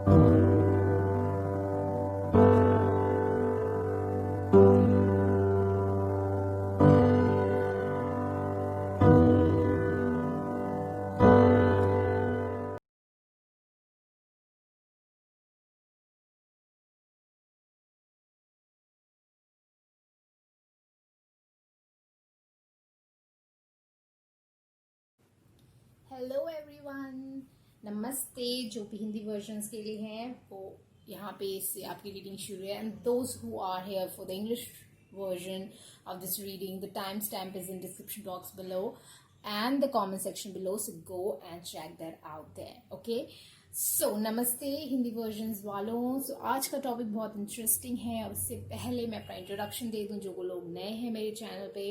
Hello everyone, नमस्ते। जो भी हिंदी वर्जन्स के लिए हैं वो यहाँ पे इससे आपकी रीडिंग शुरू है। And those who are here for the English version of this reading, the timestamp is in description box below and the comment section below, so go and check that out there. Okay, so नमस्ते Hindi versions वालों। so आज का topic बहुत interesting है और उससे पहले मैं अपना इंट्रोडक्शन दे दूं जो लोग नए हैं मेरे चैनल पे।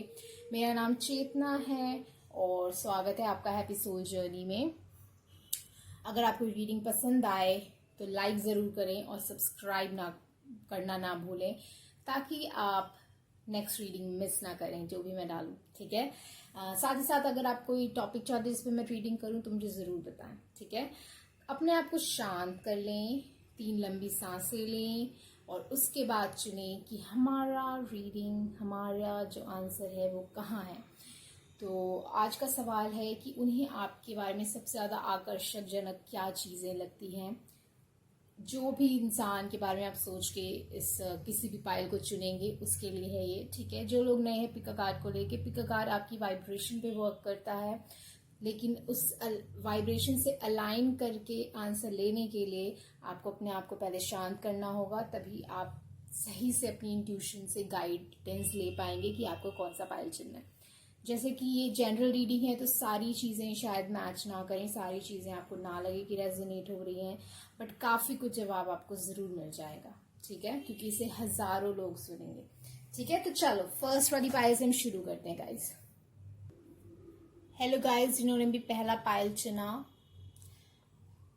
मेरा नाम चेतना है और स्वागत है आपका हैप्पी सोल जर्नी में। अगर आपको रीडिंग पसंद आए तो लाइक ज़रूर करें और सब्सक्राइब करना ना भूलें ताकि आप नेक्स्ट रीडिंग मिस ना करें जो भी मैं डालूं, ठीक है। साथ ही साथ अगर आप कोई टॉपिक चाहते हैं जिस पे मैं रीडिंग करूं तो मुझे ज़रूर बताएं, ठीक है। अपने आप को शांत कर लें, 3 लंबी सांसें लें और उसके बाद चुनें कि हमारा रीडिंग, हमारा जो आंसर है वो कहाँ है। तो आज का सवाल है कि उन्हें आपके बारे में सबसे ज़्यादा आकर्षकजनक क्या चीज़ें लगती हैं। जो भी इंसान के बारे में आप सोच के इस किसी भी पाइल को चुनेंगे उसके लिए है ये, ठीक है। जो लोग नए हैं पिक अ कार्ड को लेके, पिक अ कार्ड आपकी वाइब्रेशन पे वर्क करता है, लेकिन उस वाइब्रेशन से अलाइन करके आंसर लेने के लिए आपको अपने आप को पहले शांत करना होगा, तभी आप सही से अपनी इंट्यूशन से गाइडेंस ले पाएंगे कि आपको कौन सा पाइल चुनना है। जैसे कि ये जनरल रीडिंग है तो सारी चीज़ें शायद मैच ना करें, सारी चीज़ें आपको ना लगे कि रेजोनेट हो रही हैं, बट काफ़ी कुछ जवाब आपको ज़रूर मिल जाएगा, ठीक है, क्योंकि इसे हज़ारों लोग सुनेंगे, ठीक है। तो चलो फर्स्ट वाली पायल से हम शुरू करते हैं गाइज। हेलो गाइज, जिन्होंने भी पहला पायल चुना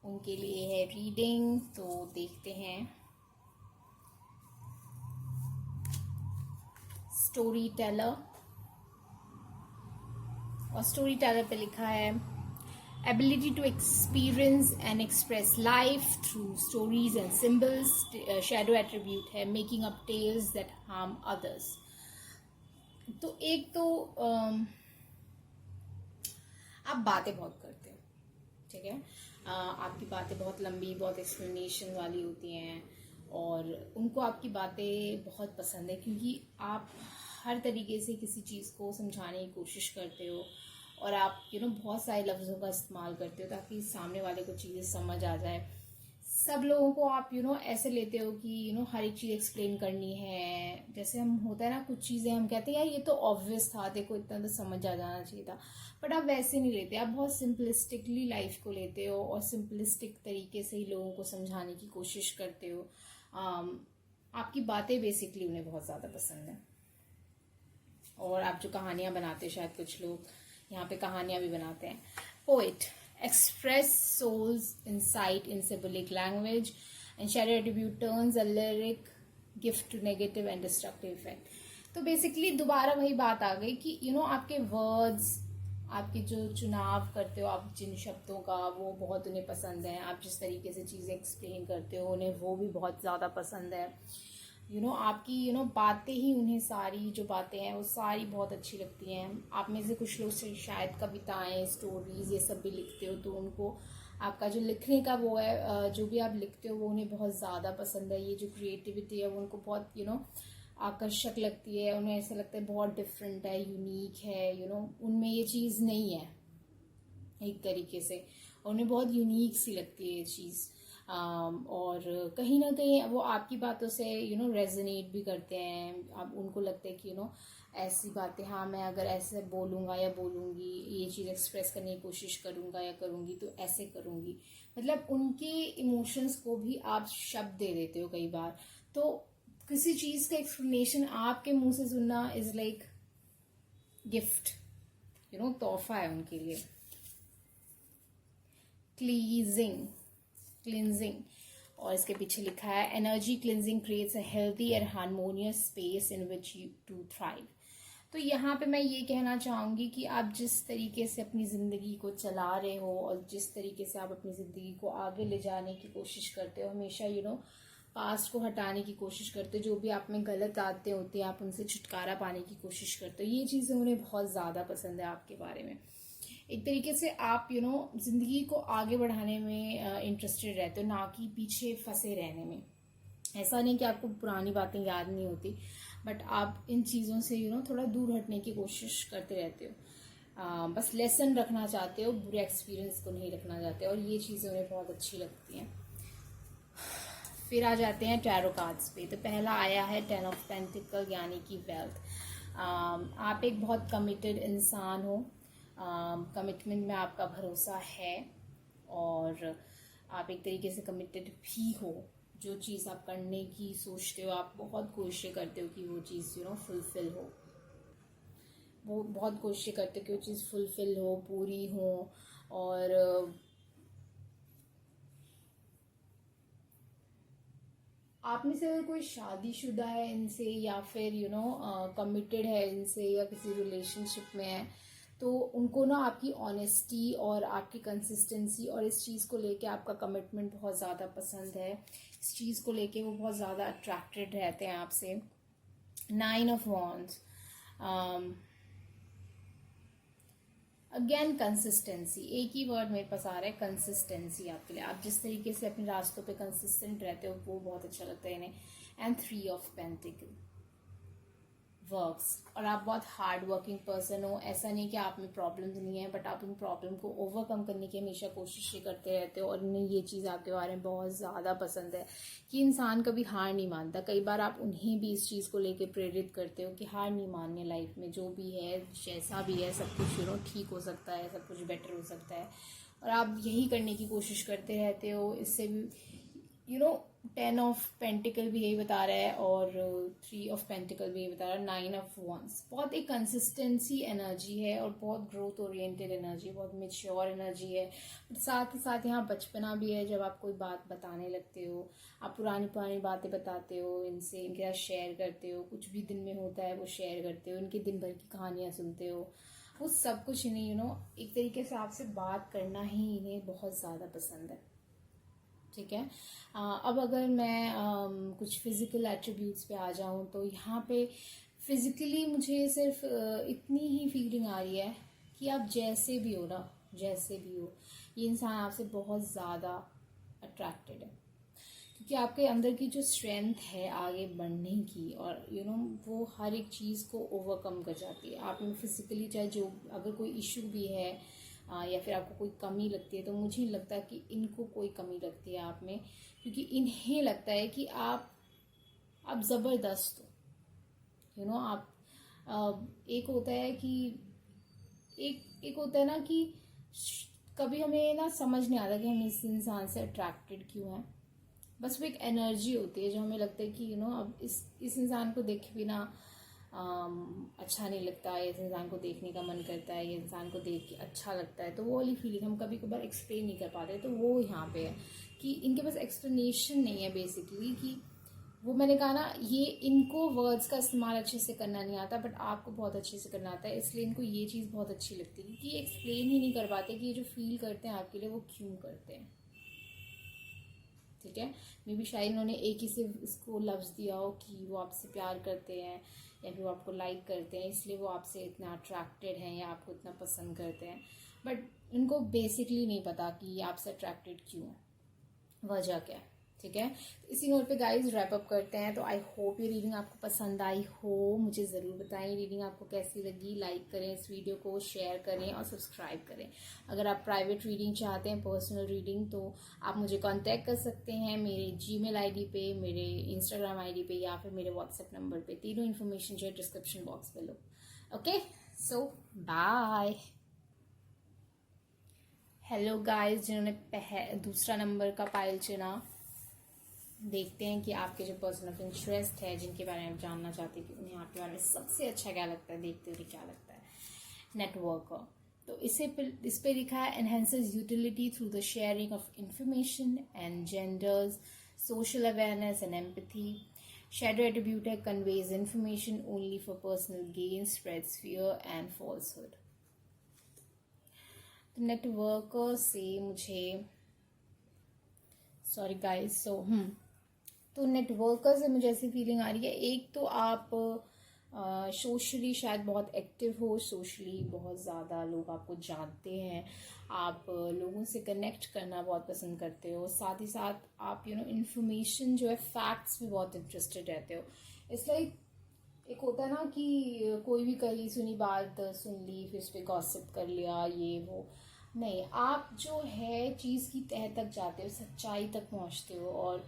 उनके लिए है रीडिंग, तो देखते हैं। स्टोरी टेलर, और स्टोरी टेलर पे लिखा है ability to experience and express life through stories and symbols. Shadow attribute है making up tales that harm others. तो एक तो आप बातें बहुत करते हो, ठीक है। आपकी बातें बहुत लंबी, बहुत एक्सप्लेनेशन वाली होती हैं और उनको आपकी बातें बहुत पसंद है क्योंकि आप हर तरीके से किसी चीज़ को समझाने की कोशिश करते हो और आप बहुत सारे लफ्ज़ों का इस्तेमाल करते हो ताकि सामने वाले को चीज़ें समझ आ जाए। सब लोगों को आप ऐसे लेते हो कि हर एक चीज़ एक्सप्लेन करनी है। जैसे हम होता है ना, कुछ चीज़ें हम कहते हैं यार ये तो ऑब्वियस था, देखो इतना तो समझ आ जाना चाहिए था, बट आप वैसे नहीं लेते। आप बहुत सिंपलिस्टिकली लाइफ को लेते हो और सिंपलिस्टिक तरीके से ही लोगों को समझाने की कोशिश करते हो। आपकी बातें बेसिकली उन्हें बहुत ज़्यादा पसंद है। और आप जो कहानियाँ बनाते हैं, शायद कुछ लोग यहाँ पे कहानियाँ भी बनाते हैं। Poet, express soul's insight in symbolic language, and shadow attribute turns a lyric gift to negative and destructive effect. तो बेसिकली दोबारा वही बात आ गई कि आपके वर्ड्स, आपके जो चुनाव करते हो आप जिन शब्दों का, वो बहुत उन्हें पसंद है। आप जिस तरीके से चीज़ें एक्सप्लेन करते हो उन्हें वो भी बहुत ज़्यादा पसंद है। आपकी बातें ही उन्हें, सारी जो बातें हैं वो सारी बहुत अच्छी लगती हैं। आप में से कुछ लोग शायद कविताएं, स्टोरीज ये सब भी लिखते हो, तो उनको आपका जो लिखने का वो है, जो भी आप लिखते हो वो उन्हें बहुत ज़्यादा पसंद है। ये जो क्रिएटिविटी है वो उनको बहुत आकर्षक लगती है। उन्हें ऐसा लगता है बहुत डिफरेंट है, यूनिक है, उनमें ये चीज़ नहीं है एक तरीके से, उन्हें बहुत यूनिक सी लगती है ये चीज़। और कहीं ना कहीं वो आपकी बातों से रेजोनेट भी करते हैं। अब उनको लगता है कि ऐसी बातें, हाँ मैं अगर ऐसे बोलूँगा या बोलूँगी, ये चीज़ एक्सप्रेस करने की कोशिश करूँगा या करूँगी तो ऐसे करूँगी। मतलब उनके इमोशंस को भी आप शब्द दे देते हो कई बार। तो किसी चीज़ का एक्सप्लेनेशन आपके मुंह से सुनना इज़ लाइक गिफ्ट, तोहफा है उनके लिए। क्लींजिंग, और इसके पीछे लिखा है energy cleansing creates a healthy and harmonious space in which you to thrive. तो यहाँ पे मैं ये कहना चाहूँगी कि आप जिस तरीके से अपनी ज़िंदगी को चला रहे हो और जिस तरीके से आप अपनी ज़िंदगी को आगे ले जाने की कोशिश करते हो, हमेशा पास्ट को हटाने की कोशिश करते हो, जो भी आप में गलत आदतें होती हैं आप उनसे छुटकारा पाने की कोशिश करते हो। ये चीज़ें उन्हें बहुत ज़्यादा पसंद है आपके बारे में। एक तरीके से आप ज़िंदगी को आगे बढ़ाने में इंटरेस्टेड रहते हो, ना कि पीछे फंसे रहने में। ऐसा नहीं कि आपको पुरानी बातें याद नहीं होती, बट आप इन चीज़ों से थोड़ा दूर हटने की कोशिश करते रहते हो। बस लेसन रखना चाहते हो, बुरे एक्सपीरियंस को नहीं रखना चाहते, और ये चीज़ें उन्हें बहुत अच्छी लगती हैं। फिर आ जाते हैं टैरो कार्ड्स पे। तो पहला आया है 10 ऑफ पेंटिकल, यानी कि वेल्थ। आप एक बहुत कमिटेड इंसान हो, कमिटमेंट में आपका भरोसा है, और आप एक तरीके से कमिटेड भी हो। जो चीज़ आप करने की सोचते हो आप बहुत कोशिश करते हो कि वो चीज़ फुलफिल हो, वो बहुत कोशिश करते हो कि वो चीज़ फुलफिल हो, पूरी हो। और आप में से अगर कोई शादीशुदा है इनसे, या फिर कमिटेड है इनसे, या किसी रिलेशनशिप में है, तो उनको आपकी ऑनेस्टी और आपकी कंसिस्टेंसी और इस चीज़ को लेके आपका कमिटमेंट बहुत ज़्यादा पसंद है। इस चीज़ को लेके वो बहुत ज़्यादा अट्रैक्टेड रहते हैं आपसे। 9 ऑफ वॉन्ड्स, अगेन कंसिस्टेंसी, एक ही वर्ड मेरे पास आ रहा है, कंसिस्टेंसी आपके लिए। आप जिस तरीके से अपने रास्तों पे कंसिस्टेंट रहते हो वो बहुत अच्छा लगता है इन्हें। एंड 3 ऑफ पेंटिकल, वर्क्स, और आप बहुत हार्ड वर्किंग पर्सन हो। ऐसा नहीं कि आप में प्रॉब्लम्स नहीं है, बट आप उन प्रॉब्लम को ओवरकम करने की हमेशा कोशिश करते रहते हो, और इन्हें ये चीज़ आपके बारे में बहुत ज़्यादा पसंद है कि इंसान कभी हार नहीं मानता। कई बार आप उन्हें भी इस चीज़ को लेके प्रेरित करते हो कि हार नहीं मानने, लाइफ में जो भी है जैसा भी है सब कुछ ठीक हो सकता है, सब कुछ बेटर हो सकता है, और आप यही करने की कोशिश करते रहते हो। इससे भी 10 ऑफ पेंटिकल भी यही बता रहा है, और 3 ऑफ पेंटिकल भी यही बता रहा है। 9 ऑफ वंस, बहुत एक कंसिस्टेंसी एनर्जी है, और बहुत ग्रोथ ओरिएंटेड एनर्जी, बहुत मेच्योर एनर्जी है। साथ ही साथ यहाँ बचपना भी है, जब आप कोई बात बताने लगते हो, आप पुरानी पुरानी बातें बताते हो इनसे, इनके साथ शेयर करते हो, कुछ भी दिन में होता है वो शेयर करते हो, इनके दिन भर की कहानियाँ सुनते हो, वो सब कुछ इन्हें एक तरीके से आपसे बात करना ही इन्हें बहुत ज़्यादा पसंद है। ठीक है। अब अगर मैं कुछ फिज़िकल एट्रीब्यूट्स पे आ जाऊँ, तो यहाँ पे फिज़िकली मुझे सिर्फ इतनी ही फीलिंग आ रही है कि आप जैसे भी हो ना, जैसे भी हो, ये इंसान आपसे बहुत ज़्यादा अट्रैक्टेड है, क्योंकि आपके अंदर की जो स्ट्रेंथ है आगे बढ़ने की, और वो हर एक चीज़ को ओवरकम कर जाती है। आप में फिज़िकली चाहे जो अगर कोई इशू भी है, या फिर आपको कोई कमी लगती है, तो मुझे नहीं लगता कि इनको कोई कमी लगती है आप में, क्योंकि इन्हें लगता है कि आप ज़बरदस्त हो। आप एक होता है कि एक होता है ना कि कभी हमें ना समझ नहीं आता कि हम इस इंसान से अट्रैक्टेड क्यों हैं। बस वो एक एनर्जी होती है जो हमें लगता है कि अब इस इंसान को देखे बिना अच्छा नहीं लगता, इस इंसान को देखने का मन करता है, ये इंसान को देख के अच्छा लगता है। तो वो वाली फीलिंग हम कभी कभार एक्सप्लेन नहीं कर पाते, तो वो यहाँ पे है कि इनके पास एक्सप्लेनेशन नहीं है बेसिकली। कि वो मैंने कहा ना, ये इनको वर्ड्स का इस्तेमाल अच्छे से करना नहीं आता, बट आपको बहुत अच्छे से करना आता है, इसलिए इनको ये चीज़ बहुत अच्छी लगती है, क्योंकि ये एक्सप्लेन ही नहीं कर पाते कि ये जो फील करते हैं आपके लिए वो क्यों करते हैं। ठीक है। मे बी शायद उन्होंने एक ही से इसको लफ्ज़ दिया हो कि वो आपसे प्यार करते हैं, या फिर वो आपको लाइक करते हैं, इसलिए वो आपसे इतना अट्रैक्टेड हैं या आपको इतना पसंद करते हैं, बट उनको बेसिकली नहीं पता कि ये आपसे अट्रैक्टेड क्यों है, वजह क्या है। ठीक है। तो इसी नोट पे गाइस रैप अप करते हैं। तो आई होप ये रीडिंग आपको पसंद आई हो, मुझे ज़रूर बताएं रीडिंग आपको कैसी लगी। लाइक करें इस वीडियो को, शेयर करें और सब्सक्राइब करें। अगर आप प्राइवेट रीडिंग चाहते हैं, पर्सनल रीडिंग, तो आप मुझे कांटेक्ट कर सकते हैं मेरे जीमेल आईडी पे, मेरे इंस्टाग्राम आईडी पे, या फिर मेरे व्हाट्सएप नंबर पे। तीनों इन्फॉर्मेशन जो है डिस्क्रिप्शन बॉक्स में लो। ओके, सो बाय। हेलो गाइस, जिन्होंने दूसरा नंबर का पायल चुना, देखते हैं कि आपके जो पर्सन ऑफ इंटरेस्ट है, जिनके बारे में आप जानना चाहते हैं कि उन्हें आपके बारे में सबसे अच्छा क्या लगता है, देखते हुए क्या लगता है। नेटवर्कर, तो इस पे लिखा है enhances utility through the sharing of information and genders, social awareness and empathy, Shadow attribute है conveys information only for personal gain, spreads fear and falsehood. तो नेटवर्कर से मुझे सॉरी गाइस तो नेटवर्कर से मुझे ऐसी फीलिंग आ रही है, एक तो आप सोशली शायद बहुत एक्टिव हो, सोशली बहुत ज़्यादा लोग आपको जानते हैं, आप लोगों से कनेक्ट करना बहुत पसंद करते हो, साथ ही साथ आप इन्फॉर्मेशन जो है फैक्ट्स में बहुत इंटरेस्टेड रहते हो. इसलिए एक होता है ना कि कोई भी कही सुनी बात सुन ली, फिर उस पर गॉसिप कर लिया, ये वो नहीं, आप जो है चीज़ की तह तक जाते हो, सच्चाई तक पहुंचते हो और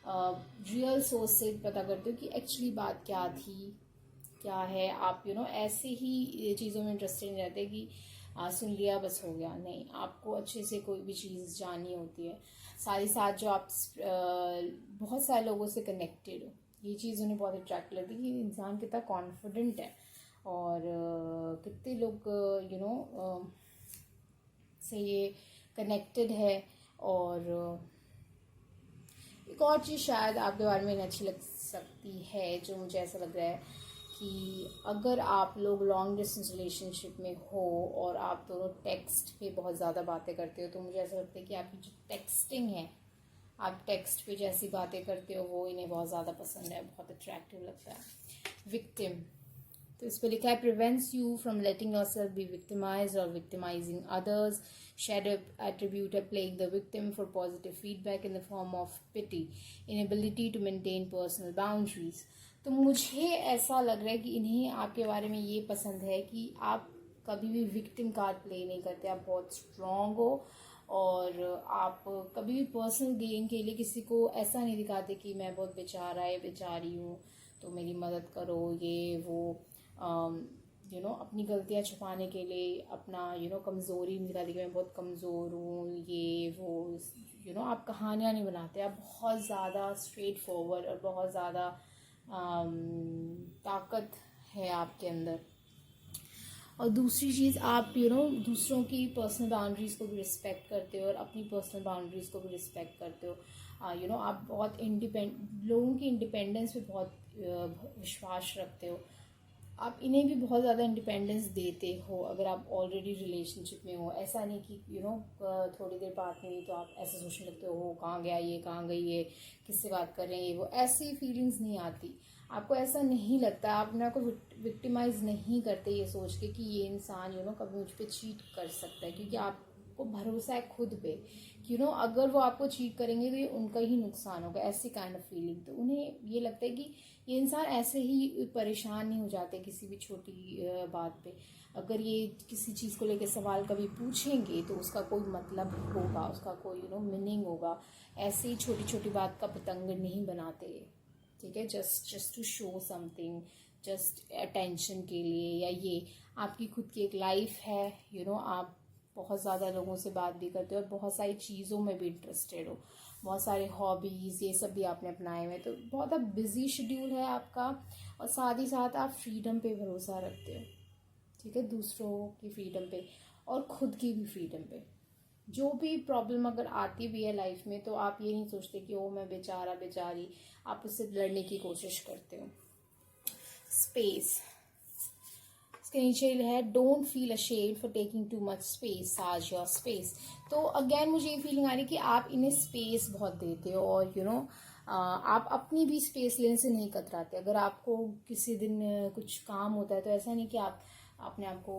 रियल सोर्स से पता करते हो कि एक्चुअली बात क्या थी, क्या है. आप ऐसे ही चीज़ों में इंटरेस्टेड नहीं रहते कि सुन लिया बस हो गया. नहीं, आपको अच्छे से कोई भी चीज़ जाननी होती है. साथ ही साथ जो आप बहुत सारे लोगों से कनेक्टेड हो, ये चीज़ उन्हें बहुत अट्रैक्ट लगती है कि इंसान कितना कॉन्फिडेंट है और कितने लोग से ये कनेक्टेड है. और एक और चीज़ शायद आपके बारे में अच्छी लग सकती है, जो मुझे ऐसा लग रहा है कि अगर आप लोग लॉन्ग डिस्टेंस रिलेशनशिप में हो और आप दोनों टेक्स्ट पे बहुत ज़्यादा बातें करते हो, तो मुझे ऐसा लगता है कि आपकी जो टेक्सटिंग है, आप टेक्स्ट पे जैसी बातें करते हो वो इन्हें बहुत ज़्यादा पसंद है, बहुत अट्रैक्टिव लगता है. विक्टिम, तो इस पर लिखा है prevents you from letting yourself B victimised और विक्टिमाइजिंग अदर्स. Shadow attribute है playing the victim for positive feedback in the form of pity, inability to maintain personal boundaries. तो मुझे ऐसा लग रहा है कि इन्हें आपके बारे में ये पसंद है कि आप कभी भी विक्टिम कार्ड प्ले नहीं करते, आप बहुत स्ट्रॉन्ग हो और आप कभी भी पर्सनल गेन के लिए किसी को ऐसा नहीं दिखाते कि मैं बहुत बेचारा है, बेचारी हूँ तो मेरी मदद करो, ये वो. अपनी गलतियाँ छुपाने के लिए अपना कमज़ोरी निकालने के लिए मैं बहुत कमज़ोर हूँ, ये वो आप कहानियाँ नहीं बनाते, आप बहुत ज़्यादा स्ट्रेट फॉरवर्ड और बहुत ज़्यादा ताकत है आपके अंदर. और दूसरी चीज़ आप दूसरों की पर्सनल बाउंड्रीज़ को भी रिस्पेक्ट करते हो और अपनी पर्सनल बाउंड्रीज़ को भी रिस्पेक्ट करते हो. आप बहुत लोगों की इंडिपेंडेंस पे बहुत विश्वास रखते हो. आप इन्हें भी बहुत ज़्यादा इंडिपेंडेंस देते हो अगर आप ऑलरेडी रिलेशनशिप में हो. ऐसा नहीं कि थोड़ी देर बात नहीं तो आप ऐसे सोचने लगते हो कहाँ गया ये, कहाँ गई ये, किससे बात कर रहे हैं, ये वो. ऐसी फीलिंग्स नहीं आती, आपको ऐसा नहीं लगता, आप अपने आप को विक्टिमाइज नहीं करते ये सोच के कि ये इंसान कभी मुझ पर चीट कर सकता है, क्योंकि आपको भरोसा है खुद पे कि अगर वो आपको चीट करेंगे तो ये उनका ही नुकसान होगा, ऐसी काइंड ऑफ फीलिंग. तो उन्हें ये लगता है कि ये इंसान ऐसे ही परेशान नहीं हो जाते किसी भी छोटी बात पे. अगर ये किसी चीज़ को लेकर सवाल कभी पूछेंगे तो उसका कोई मतलब होगा, उसका कोई मीनिंग होगा. ऐसे ही छोटी छोटी बात का पतंग नहीं बनाते, ठीक है, just to show something, just attention के लिए. या ये आपकी खुद की एक लाइफ है, आप बहुत ज़्यादा लोगों से बात भी करते हो और बहुत सारी चीज़ों में भी इंटरेस्टेड हो, बहुत सारे हॉबीज़ ये सब भी आपने अपनाए हुए, तो बहुत अब बिजी शेड्यूल है आपका. और साथ ही साथ आप फ्रीडम पे भरोसा रखते हो, ठीक है, दूसरों की फ्रीडम पे और खुद की भी फ्रीडम पे. जो भी प्रॉब्लम अगर आती भी है लाइफ में तो आप ये नहीं सोचते कि ओ मैं बेचारा बेचारी, आप उससे लड़ने की कोशिश करते हो. स्पेस, इसके नीचे है don't feel ashamed for taking too much space, साज योर स्पेस. तो अगेन मुझे ये फीलिंग आ रही है कि आप इन्हें स्पेस बहुत देते हो और आप अपनी भी स्पेस लेने से नहीं कतराते. अगर आपको किसी दिन कुछ काम होता है तो ऐसा नहीं कि आप अपने आप को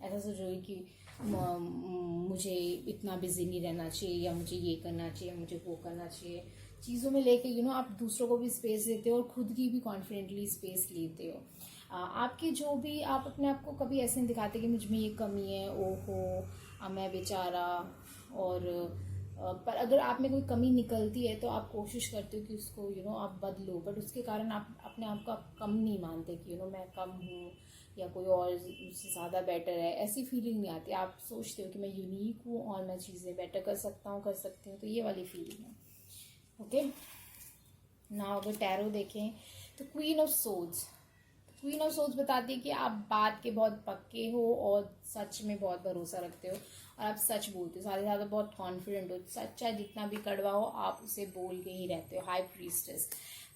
ऐसा सोचोगे कि मुझे इतना बिजी नहीं रहना चाहिए या मुझे ये करना चाहिए, मुझे वो करना चाहिए. चीज़ों में लेके आप दूसरों को भी स्पेस देते हो और खुद की भी कॉन्फिडेंटली स्पेस लेते हो. आपके जो भी आप अपने आप को कभी ऐसे नहीं दिखाते कि मुझ में ये कमी है, ओहो मैं बेचारा. और पर अगर आप में कोई कमी निकलती है तो आप कोशिश करते हो कि उसको आप बदलो, बट उसके कारण आप अपने आप को कम नहीं मानते कि मैं कम हूँ या कोई और उससे ज़्यादा बेटर है, ऐसी फीलिंग नहीं आती. आप सोचते हो कि मैं यूनिक हूँ और मैं चीज़ें बेटर कर सकती हूँ, तो ये वाली फीलिंग है. ओके, नाउ अगर टैरो देखें तो क्वीन ऑफ सोर्ड्स बताती है कि आप बात के बहुत पक्के हो और सच में बहुत भरोसा रखते हो और आप सच बोलते हो, साथ ही साथ बहुत कॉन्फिडेंट हो. सच चाहे जितना भी कड़वा हो आप उसे बोल के ही रहते हो. हाई प्रीस्टेस,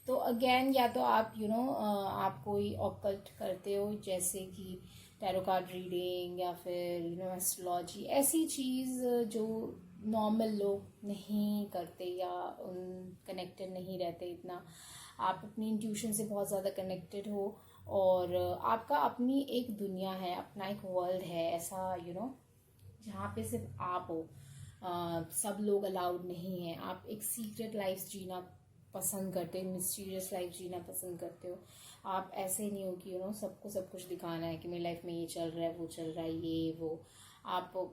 तो अगेन या तो आप आप कोई ऑकल्ट करते हो, जैसे कि टैरो कार्ड रीडिंग या फिर एस्ट्रोलॉजी, ऐसी चीज़ जो नॉर्मल लोग नहीं करते या उन कनेक्टेड नहीं रहते इतना। आप अपनी इंट्यूशन से बहुत ज़्यादा कनेक्टेड हो और आपका अपनी एक दुनिया है, अपना एक वर्ल्ड है ऐसा, जहाँ पे सिर्फ आप हो। सब लोग अलाउड नहीं है। आप एक सीक्रेट लाइफ जीना पसंद करते हो, मिस्टीरियस लाइफ जीना पसंद करते हो। आप ऐसे नहीं हो कि सबको सब कुछ दिखाना है कि मेरी लाइफ में ये चल रहा है, वो चल रहा है, ये वो। आपको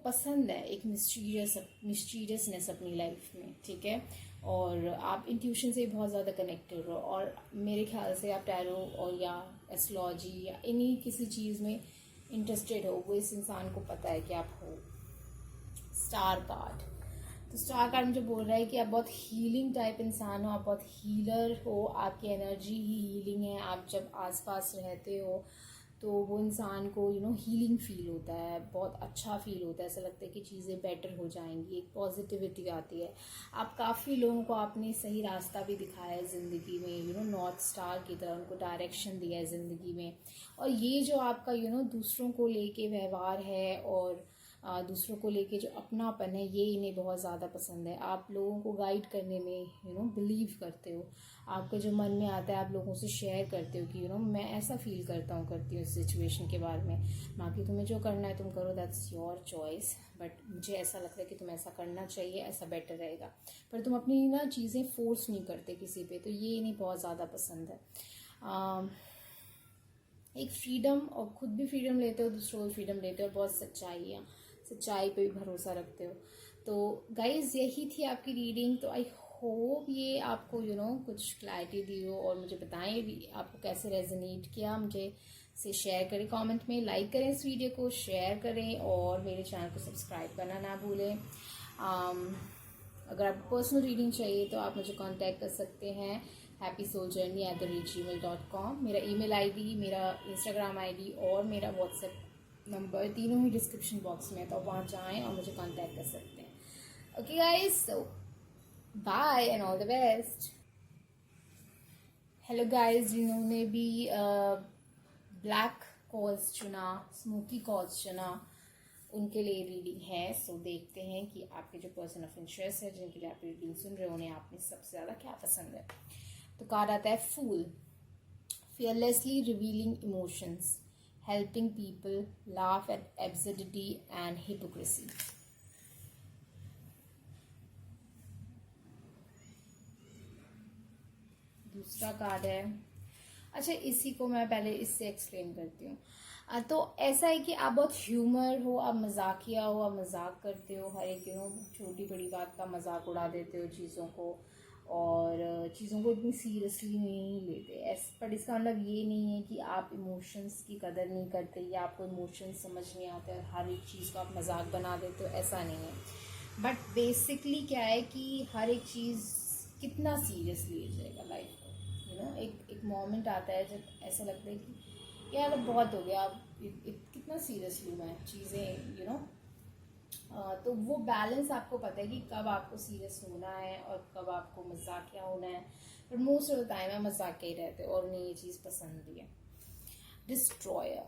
पसंद है एक मिस्टीरियसनेस अपनी लाइफ में, ठीक है। और आप इंट्यूशन से बहुत ज़्यादा कनेक्टेड हो, और मेरे ख्याल से आप टैरो और या एस्ट्रोलॉजी या इन्हीं किसी चीज़ में इंटरेस्टेड हो, वो इस इंसान को पता है कि आप हो। स्टार कार्ड, तो स्टार कार्ड मुझे बोल रहा है कि आप बहुत हीलिंग टाइप इंसान हो, आप बहुत हीलर हो, आपकी एनर्जी ही हीलिंग है। आप जब आसपास रहते हो तो वो इंसान को हीलिंग फील होता है, बहुत अच्छा फील होता है, ऐसा लगता है कि चीज़ें बेटर हो जाएंगी, एक पॉजिटिविटी आती है। आप काफ़ी लोगों को आपने सही रास्ता भी दिखाया है ज़िंदगी में, नॉर्थ स्टार की तरह उनको डायरेक्शन दिया है ज़िंदगी में। और ये जो आपका दूसरों को लेके व्यवहार है और दूसरों को लेके जो अपनापन है, ये इन्हें बहुत ज़्यादा पसंद है। आप लोगों को गाइड करने में बिलीव करते हो, आपको जो मन में आता है आप लोगों से शेयर करते हो कि मैं ऐसा फील करती हूँ इस सिचुएशन के बारे में। बाकी तुम्हें जो करना है तुम करो, दैट्स योर चॉइस, बट मुझे ऐसा लगता है कि तुम्हें ऐसा करना चाहिए, ऐसा बेटर रहेगा। पर तुम अपनी चीज़ें फोर्स नहीं करते किसी पे, तो ये इन्हें बहुत ज़्यादा पसंद है। एक फ्रीडम, और खुद भी फ्रीडम लेते हो, दूसरों को फ्रीडम लेते हो, बहुत सच्चाई पे भी भरोसा रखते हो। तो गाइज यही थी आपकी रीडिंग। तो आई होप ये आपको कुछ क्लैरिटी दी हो, और मुझे बताएं भी आपको कैसे रेजोनेट किया। मुझे से शेयर करें कमेंट में, लाइक करें इस वीडियो को, शेयर करें, और मेरे चैनल को सब्सक्राइब करना ना भूलें। अगर आपको पर्सनल रीडिंग चाहिए तो आप मुझे कांटेक्ट कर सकते हैं happysouljourney@gmail.com। मेरा ईमेल आईडी, मेरा इंस्टाग्राम आईडी और मेरा व्हाट्सएप नंबर तीनों ही डिस्क्रिप्शन बॉक्स में, तो आप वहाँ जाएँ और मुझे कांटेक्ट कर सकते हैं। Okay guys, so bye and all the best. Hello guys, जिन्होंने भी ब्लैक कॉल्स चुना, स्मोकी कॉल्स चुना, उनके लिए रीडिंग है। सो देखते हैं कि आपके जो पर्सन ऑफ इंटरेस्ट है, जिनके लिए आप रीडिंग सुन रहे हो, उन्हें आप में सबसे ज़्यादा क्या पसंद है। तो कार्ड आता है फूल, fearlessly revealing emotions, helping people laugh at absurdity and hypocrisy. दूसरा कार्ड है, अच्छा इसी को मैं पहले इससे एक्सप्लेन करती हूँ। तो ऐसा है कि आप बहुत ह्यूमर हो, आप मजाकिया हो, आप मजाक करते हो, हर एक छोटी बड़ी बात का मजाक उड़ा देते हो चीज़ों को, और चीज़ों को इतनी सीरियसली नहीं लेते। पर इसका मतलब ये नहीं है कि आप इमोशंस की कदर नहीं करते या आपको इमोशंस समझ नहीं आते और हर एक चीज़ को आप मजाक बना देते हो, ऐसा नहीं है। बट बेसिकली क्या है कि हर एक चीज़ कितना सीरियसली ले जाएगा लाइफ को, एक मोमेंट आता है जब ऐसा लगता है कि यार अब बहुत हो गया, अब कितना सीरियस लूँ मैं चीज़ें, तो वो बैलेंस आपको पता है कि कब आपको सीरियस होना है और कब आपको मजाकिया होना है। But most of the time है मजाकिया ही रहते हैं, और उन्हें ये चीज़ पसंद भी है। Destroyer,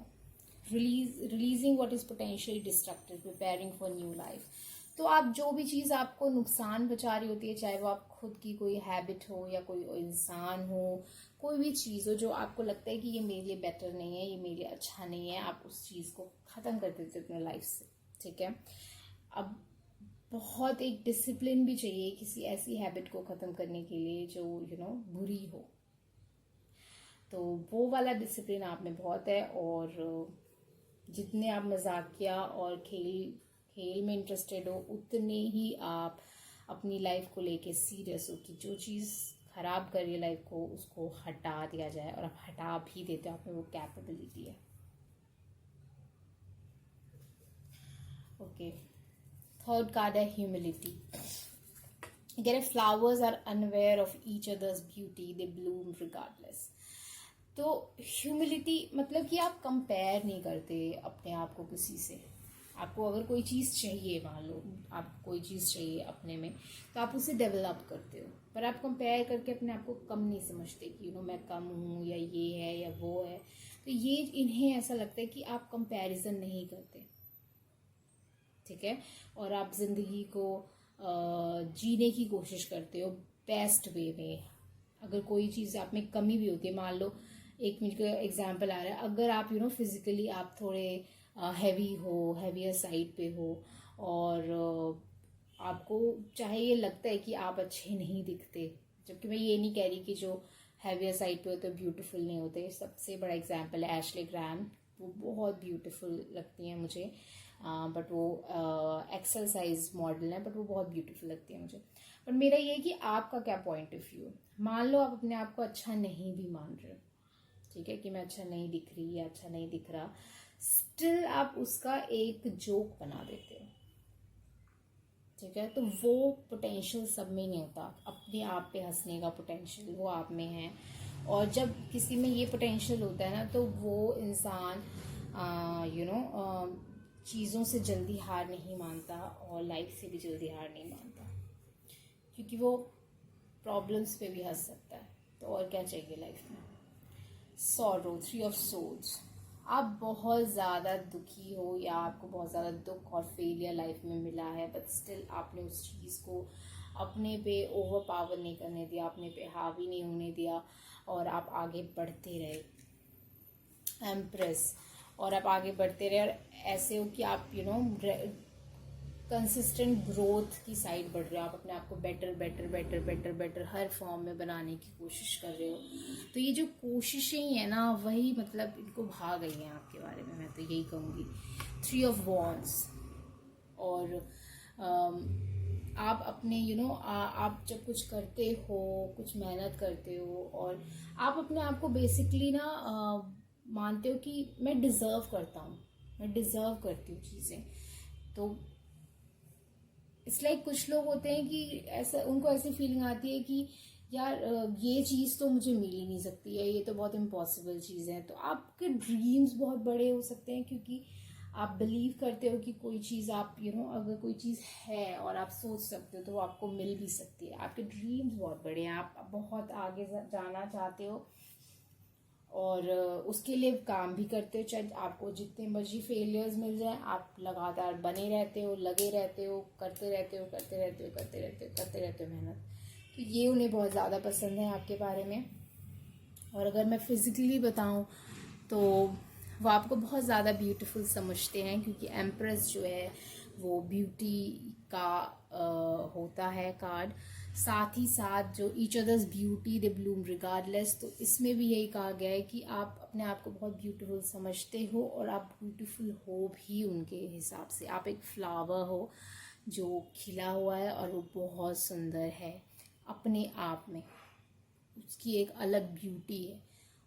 releasing what is potentially destructive, preparing for new life. तो आप जो भी चीज़ आपको नुकसान पहुंचा रही होती है, चाहे वो आप खुद की कोई हैबिट हो या कोई इंसान हो, कोई भी चीज़ हो जो आपको लगता है कि ये मेरे लिए बेटर नहीं है, ये मेरे लिए अच्छा नहीं है, आप उस चीज़ को ख़त्म कर देते हो अपने लाइफ से, ठीक है। अब बहुत एक डिसिप्लिन भी चाहिए किसी ऐसी हैबिट को ख़त्म करने के लिए जो बुरी हो। तो वो वाला डिसिप्लिन आप में बहुत है, और जितने आप मजाकिया और खेल में इंटरेस्टेड हो, उतने ही आप अपनी लाइफ को लेके सीरियस हो कि जो चीज़ खराब कर रही है लाइफ को, उसको हटा दिया जाए, और आप हटा भी देते हो, आप में वो कैपेबिलिटी है। ओके, थर्ड कार्ड है humility. Again, flowers are unaware of each other's beauty, they bloom regardless. तो ह्यूमिलिटी मतलब कि आप कंपेयर नहीं करते अपने आप को किसी से, आपको अगर कोई चीज़ चाहिए, मान लो आपको कोई चीज़ चाहिए अपने में, तो आप उसे डेवलप करते हो, पर आप कंपेयर करके अपने आप को कम नहीं समझते कि मैं कम हूँ या ये है या वो है। तो ये इन्हें ऐसा लगता है कि आप कंपैरिजन नहीं करते, ठीक है, और आप ज़िंदगी को जीने की कोशिश करते हो बेस्ट वे में। अगर कोई चीज़ आप में कमी भी होती है, मान लो एक मिनट का एग्जांपल आ रहा है, अगर आप फिजिकली आप थोड़े हैवी हो, हैवियर साइड पे हो, और आपको चाहे ये लगता है कि आप अच्छे नहीं दिखते, जबकि मैं ये नहीं कह रही कि जो हैवियर साइड पे होते हैं ब्यूटीफुल नहीं होते। सबसे बड़ा एग्जांपल है एशले ग्राम, वो बहुत ब्यूटीफुल लगती हैं मुझे, बट वो एक्सरसाइज मॉडल है, बट वो बहुत ब्यूटीफुल लगती है मुझे। बट मेरा ये है कि आपका क्या पॉइंट ऑफ व्यू है। मान लो आप अपने आप को अच्छा नहीं भी मान रहे हो, ठीक है, कि मैं अच्छा नहीं दिख रही या अच्छा नहीं दिख रहा, स्टिल आप उसका एक जोक बना देते हो, ठीक है। तो वो पोटेंशियल सब में नहीं होता, अपने आप पे हंसने का पोटेंशियल वो आप में है। और जब किसी में ये पोटेंशियल होता है ना, तो वो इंसान चीज़ों से जल्दी हार नहीं मानता और लाइफ से भी जल्दी हार नहीं मानता, क्योंकि वो प्रॉब्लम्स पे भी हंस सकता है। तो और क्या चाहिए लाइफ में। सॉरो, 3 ऑफ सोल्स, आप बहुत ज़्यादा दुखी हो या आपको बहुत ज़्यादा दुख और फेलियर लाइफ में मिला है, बट स्टिल आपने उस चीज़ को अपने पे ओवर पावर नहीं करने दिया, अपने पे हावी नहीं होने दिया, और आप आगे बढ़ते रहे। एम्प्रेस, और आप आगे बढ़ते रहे, और ऐसे हो कि आप कंसिस्टेंट ग्रोथ की साइड बढ़ रहे हो, आप अपने आप को better better better better better हर फॉर्म में बनाने की कोशिश कर रहे हो। तो ये जो कोशिशें ही है ना, वही मतलब इनको भा गई हैं आपके बारे में, मैं तो यही कहूँगी। 3 ऑफ वॉन्ड्स, और आप अपने आप जब कुछ करते हो, कुछ मेहनत करते हो, और आप अपने आप को बेसिकली ना मानते हो कि मैं डिज़र्व करता हूँ, मैं डिज़र्व करती हूँ चीज़ें। तो इट्स लाइक कुछ लोग होते हैं कि ऐसा उनको ऐसी फीलिंग आती है कि यार ये चीज़ तो मुझे मिल ही नहीं सकती है, ये तो बहुत इम्पॉसिबल चीज़ है। तो आपके ड्रीम्स बहुत बड़े हो सकते हैं, क्योंकि आप बिलीव करते हो कि कोई चीज़ आप अगर कोई चीज़ है और आप सोच सकते हो तो वो आपको मिल भी सकती है। आपके ड्रीम्स बहुत बड़े हैं, आप बहुत आगे जाना चाहते हो, और उसके लिए काम भी करते हो, चाहे आपको जितने मर्जी फेलियर्स मिल जाए, आप लगातार बने रहते हो, लगे रहते हो, करते रहते हो, करते रहते हो, करते रहते हो, करते रहते हो मेहनत। तो ये उन्हें बहुत ज़्यादा पसंद है आपके बारे में। और अगर मैं फिज़िकली बताऊं तो वो आपको बहुत ज़्यादा ब्यूटीफुल समझते हैं, क्योंकि एम्प्रेस जो है वो ब्यूटी का होता है कार्ड। साथ ही साथ जो ईच अदर्स ब्यूटी दे ब्लूम रिगार्डलेस, तो इसमें भी यही कहा गया है कि आप अपने आप को बहुत ब्यूटीफुल समझते हो, और आप ब्यूटीफुल हो भी उनके हिसाब से। आप एक फ्लावर हो जो खिला हुआ है और वो बहुत सुंदर है अपने आप में, उसकी एक अलग ब्यूटी है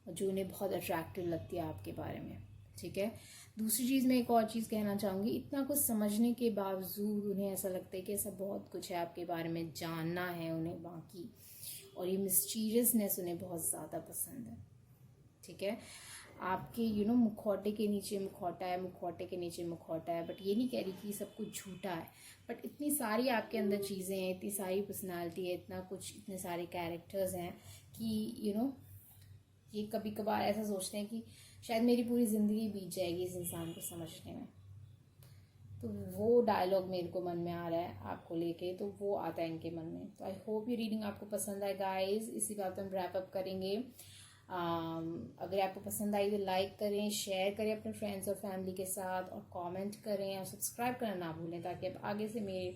और जो उन्हें बहुत अट्रैक्टिव लगती है आपके बारे में, ठीक है। दूसरी चीज़, मैं एक और चीज़ कहना चाहूँगी, इतना कुछ समझने के बावजूद उन्हें ऐसा लगता है कि ऐसा बहुत कुछ है आपके बारे में जानना है उन्हें बाकी, और ये मिस्टीरियसनेस उन्हें बहुत ज़्यादा पसंद है, ठीक है। आपके मुखौटे के नीचे मुखौटा है, मुखौटे के नीचे मुखौटा है, बट ये नहीं कह रही कि सब कुछ झूठा है, बट इतनी सारी आपके अंदर चीज़ें हैं, इतनी सारी पर्सनालिटी है, इतना कुछ, इतने सारे कैरेक्टर्स हैं कि ये कभी कभार ऐसा सोचते हैं कि शायद मेरी पूरी ज़िंदगी बीत जाएगी इस इंसान को समझने में। तो वो डायलॉग मेरे को मन में आ रहा है आपको लेके, तो वो आता है इनके मन में। तो आई होप ये रीडिंग आपको पसंद आए गाइज। इसी बात हम रैप अप करेंगे। अगर आपको पसंद आई तो लाइक करें, शेयर करें अपने फ्रेंड्स और फैमिली के साथ, और कमेंट करें, और सब्सक्राइब करना ना भूलें, ताकि आप आगे से मेरे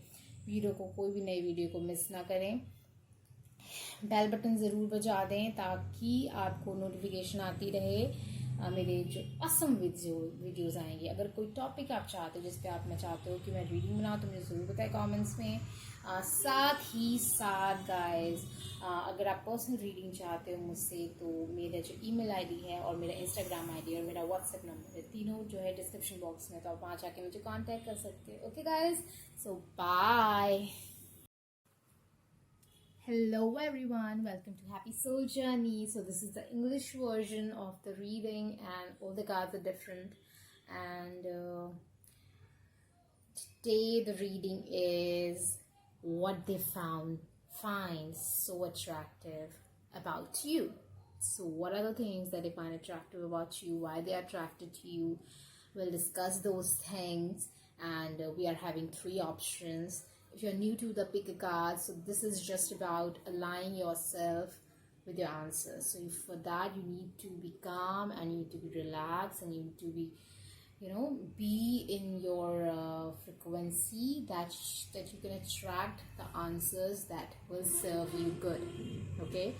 वीडियो को, कोई भी नई वीडियो को मिस ना करें। बेल बटन ज़रूर बजा दें ताकि आपको नोटिफिकेशन आती रहे मेरे जो असम वीडियोज़ आएंगे। अगर कोई टॉपिक आप चाहते हो जिस पे आप मैं चाहते हो कि मैं रीडिंग बनाऊँ, तो मुझे ज़रूर बताएं कमेंट्स में। साथ ही साथ गाइस, अगर आप पर्सनल रीडिंग चाहते हो मुझसे, तो मेरा जो ईमेल आईडी है, और मेरा इंस्टाग्राम आईडी और मेरा व्हाट्सएप नंबर है, तीनों जो है डिस्क्रिप्शन बॉक्स में, तो आप वहाँ जाके मुझे कांटेक्ट कर सकते हो। Okay guys, so bye. Hello everyone, welcome to Happy Soul Journey. So this is the English version of the reading, and all the cards are different, and today the reading is what they find so attractive about you. So what are the things that they find attractive about you, why they are attracted to you? We'll discuss those things, and we are having three options. If you're new to the pick a card, so this is just about aligning yourself with your answers. So for that you need to be calm, and you need to be relaxed, and you need to be, be in your frequency that you can attract the answers that will serve you good. Okay,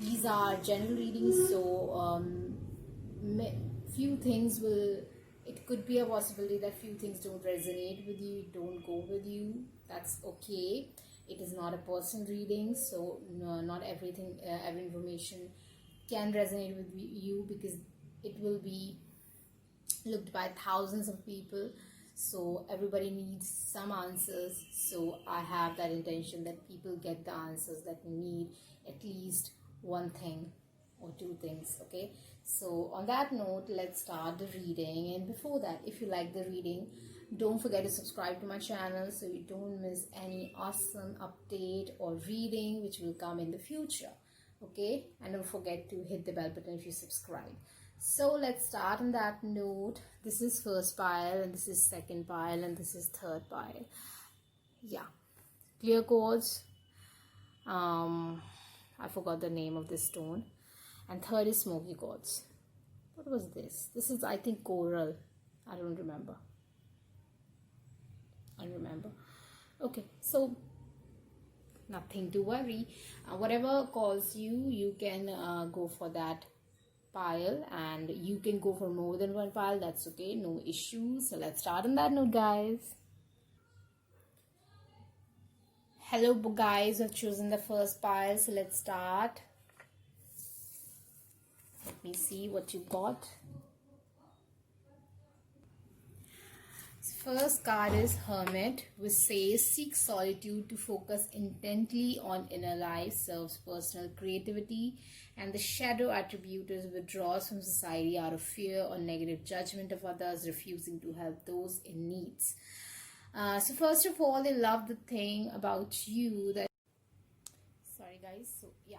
these are general readings, so few things will, it could be a possibility that few things don't resonate with you, don't go with you. That's okay. It is not a personal reading, so no, not everything, every information can resonate with you, because it will be looked by thousands of people, so everybody needs some answers. So I have that intention that people get the answers that we need, at least one thing or two things. Okay, so on that note, let's start the reading. And before that, if you like the reading, don't forget to subscribe to my channel so you don't miss any awesome update or reading which will come in the future. Okay, and don't forget to hit the bell button if you subscribe. So let's start on that note. This is first pile, and this is second pile, and this is third pile. Yeah, clear quartz. I forgot the name of this stone. And third is smoky quartz. What was this? This is, I think, coral. I don't remember. Okay, so nothing to worry. Whatever calls you, you can go for that pile, and you can go for more than one pile. That's okay, no issues. So let's start on that note, guys. Hello guys who have chosen the first pile, so let's start. Let me see what you got. First card is Hermit, which says seek solitude to focus intently on inner life, serves personal creativity. And the shadow attribute is withdraws from society out of fear or negative judgment of others, refusing to help those in needs. So first of all, they love the thing about you that, sorry guys, so yeah.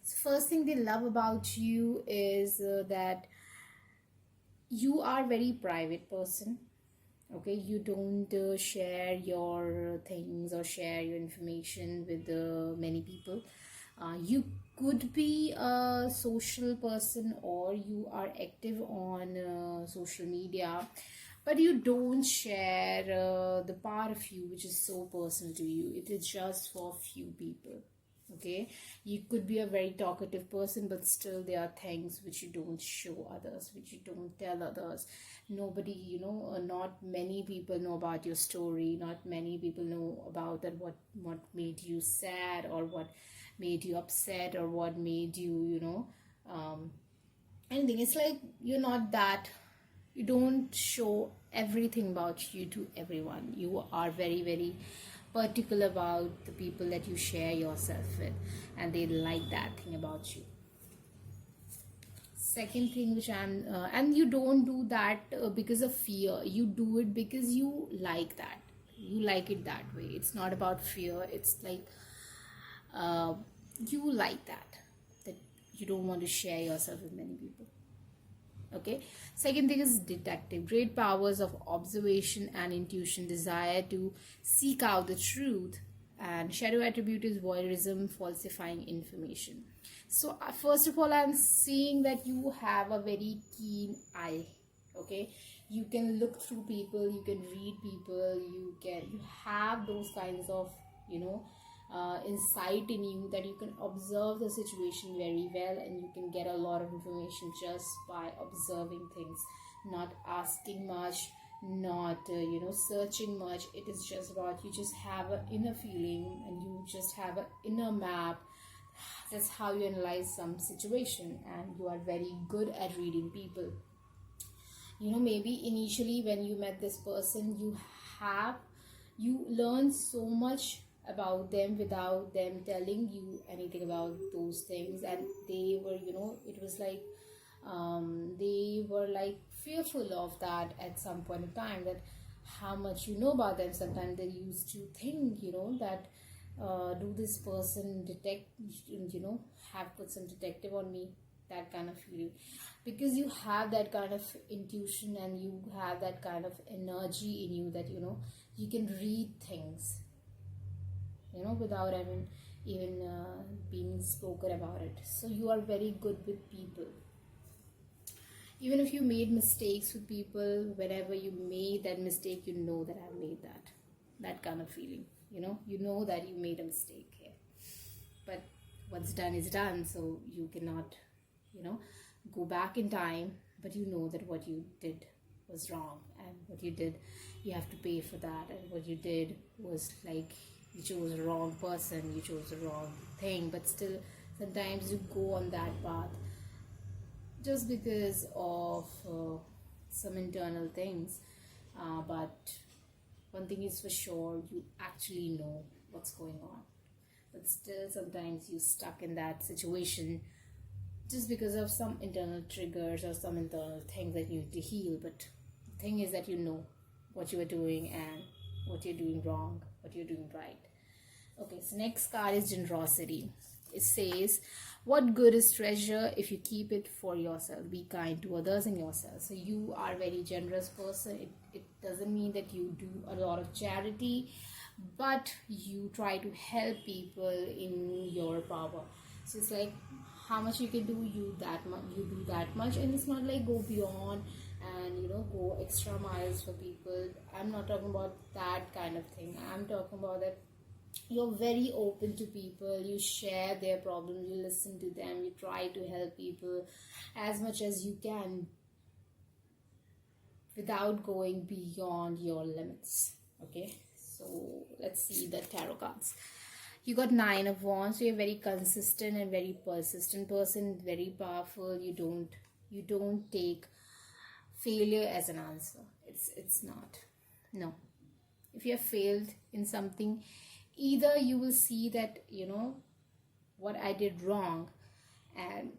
So first thing they love about you is that you are a very private person. Okay, you don't share your things or share your information with many people. You could be a social person, or you are active on social media, but you don't share the part of you which is so personal to you. It is just for few people. Okay, you could be a very talkative person, but still there are things which you don't show others, which you don't tell others. Nobody, not many people know about your story. Not many people know about that, what made you sad, or what made you upset, or what made you, anything. It's like you're not that, you don't show everything about you to everyone. You are very, very particular about the people that you share yourself with, and they like that thing about you. Second thing which I'm and you don't do that because of fear. You do it because you like that, you like it that way. It's not about fear. It's like you like that you don't want to share yourself with many people. Okay, second thing is detective, great powers of observation and intuition, desire to seek out the truth. And shadow attribute is voyeurism, falsifying information. So first of all, I'm seeing that you have a very keen eye. Okay, you can look through people, you can read people, you have those kinds of insight in you, that you can observe the situation very well, and you can get a lot of information just by observing things, not asking much, not searching much. It is just about, you just have an inner feeling, and you just have an inner map. That's how you analyze some situation, and you are very good at reading people. Maybe initially when you met this person, you learn so much about them without them telling you anything about those things, and they were, it was like they were like fearful of that at some point of time, that how much you know about them. Sometimes they used to think, that do this person detect, have put some detective on me, that kind of feeling. Because you have that kind of intuition and you have that kind of energy in you that, you can read things, without even being spoken about it. So you are very good with people. Even if you made mistakes with people, whenever you made that mistake, you know that I've made that kind of feeling. You know that you made a mistake here, but what's done is done, so you cannot go back in time, but you know that what you did was wrong, and what you did, you have to pay for that. And what you did was like, you chose the wrong person, you chose the wrong thing, but still sometimes you go on that path just because of some internal things. But one thing is for sure, you actually know what's going on, but still sometimes you stuck in that situation just because of some internal triggers or some internal things that you need to heal. But the thing is that you know what you are doing and what you're doing wrong, what you're doing right. Okay, so next card is generosity. It says, what good is treasure if you keep it for yourself? Be kind to others and yourself. So you are a very generous person. It doesn't mean that you do a lot of charity, but you try to help people in your power. So it's like, how much you can do, you do that much. And it's not like go beyond and go extra miles for people. I'm not talking about that kind of thing. I'm talking about that you're very open to people, you share their problems, you listen to them, you try to help people as much as you can without going beyond your limits. Okay, so let's see the tarot cards. You got 9 of Wands. So you're very consistent and very persistent person, very powerful. You don't take failure as an answer. It's not. No. If you have failed in something, either you will see that what I did wrong, and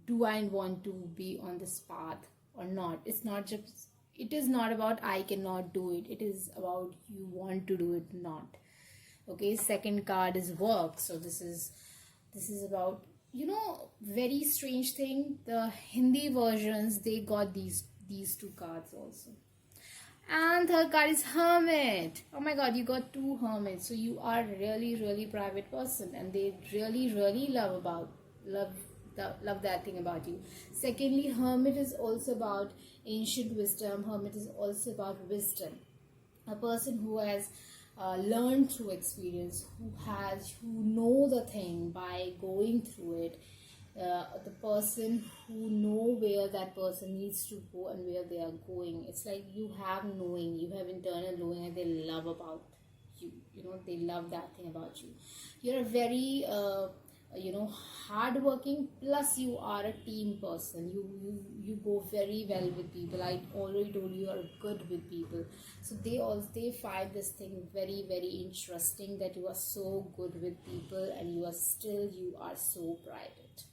do I want to be on this path or not. It is not about I cannot do it. It is about you want to do it, not. Okay, second card is work. So this is about, very strange thing. The Hindi versions, they got these 2 cards also. And third card is Hermit. Oh my god, you got 2 Hermits. So you are really, really private person, and they really, really love that thing about you. Secondly, Hermit is also about ancient wisdom. Hermit is also about wisdom. A person who has learned through experience, who know the thing by going through it. The person who know where that person needs to go and where they are going. It's like you have knowing, you have internal knowing, and they love about you. They love that thing about you. You're a very hardworking, plus you are a team person. You go very well with people. I already told you are good with people. So they find this thing very, very interesting, that you are so good with people and you are so private.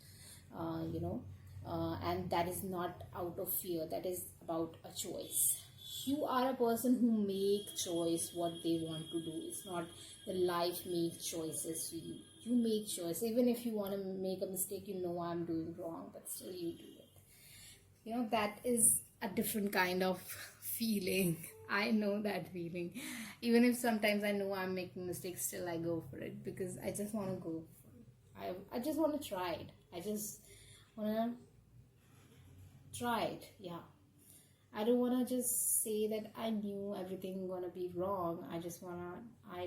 And that is not out of fear, that is about a choice. You are a person who make choice what they want to do. It's not the life make choices for you. You make choice. Even if you want to make a mistake, I'm doing wrong, but still you do it. That is a different kind of feeling. I know that feeling. Even if sometimes I know I'm making mistakes, still I go for it, because I just want to go for it. I just want to try it. I just want to try it. Yeah. I don't want to just say that I knew everything gonna be wrong. I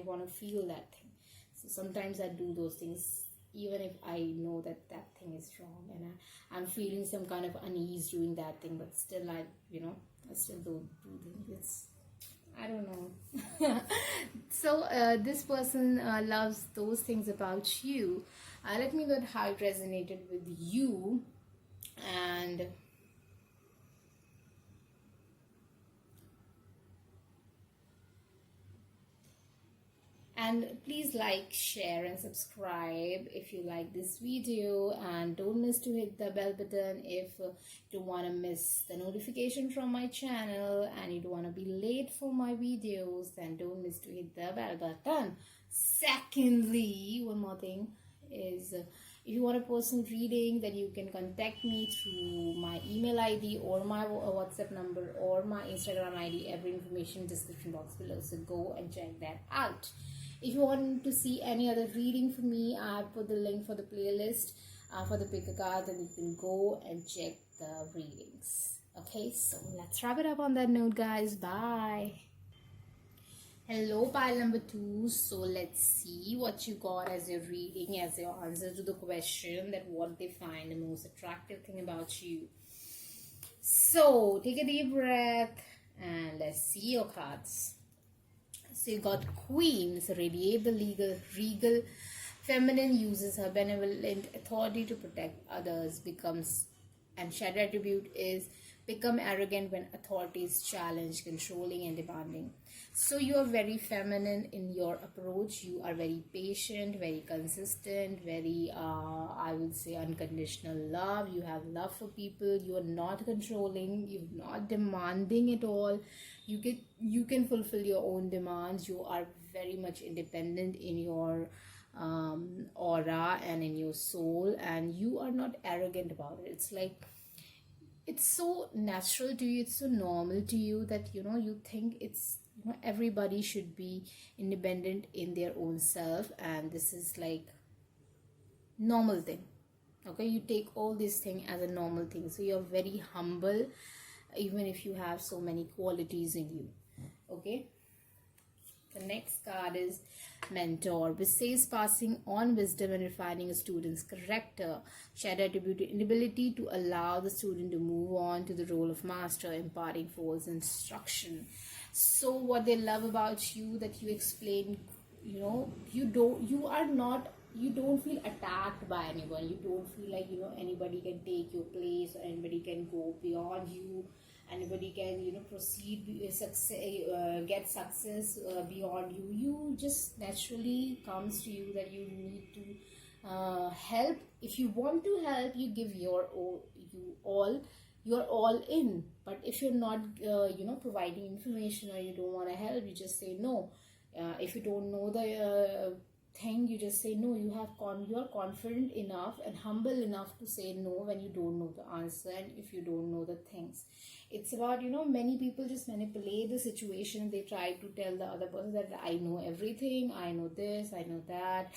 want to feel that thing. So sometimes I do those things even if I know that thing is wrong, and I'm feeling some kind of unease doing that thing, but still I still don't do things. I don't know. So this person loves those things about you. Let me know how it resonated with you. And please like, share and subscribe if you like this video, and don't miss to hit the bell button if you don't want to miss the notification from my channel and you don't want to be late for my videos. Then don't miss to hit the bell button. Secondly, one more thing is, if you want a personal reading, then you can contact me through my email ID or my WhatsApp number or my Instagram ID. Every information in the description box below, so go and check that out. If you want to see any other reading from me, I have put the link for the playlist for the pick a card, and you can go and check the readings. Okay, so let's wrap it up on that note, guys. Bye. Hello, pile number 2. So let's see what you got as your reading, as your answer to the question that what they find the most attractive thing about you. So take a deep breath and let's see your cards. So you got Queen. So radiable, regal, feminine, uses her benevolent authority to protect others, and shadow attribute is become arrogant when authority is challenged, controlling and demanding. So you are very feminine in your approach. You are very patient, very consistent, very I would say unconditional love. You have love for people. You are not controlling. You're not demanding at all. You can fulfill your own demands. You are very much independent in your aura and in your soul, and you are not arrogant about it. It's like it's so natural to you, it's so normal to you that you think it's everybody should be independent in their own self, and this is like normal thing. Okay, you take all this thing as a normal thing, so you're very humble even if you have so many qualities in you. Okay, the next card is Mentor, which says passing on wisdom and refining a student's character. Shadow attribute inability to allow the student to move on to the role of master, imparting false instruction. So what they love about you, that you explain, you don't feel attacked by anyone. You don't feel like anybody can take your place or anybody can go beyond you. Anybody can proceed, get success beyond you. You just naturally comes to you that you need to help. If you want to help, you give you're all in. But if you're not providing information, or you don't want to help, you just say no. If you don't know the thing, you just say no. You are confident enough and humble enough to say no when you don't know the answer and if you don't know the things. It's about many people just manipulate the situation. They try to tell the other person that I know everything, I know this, I know that,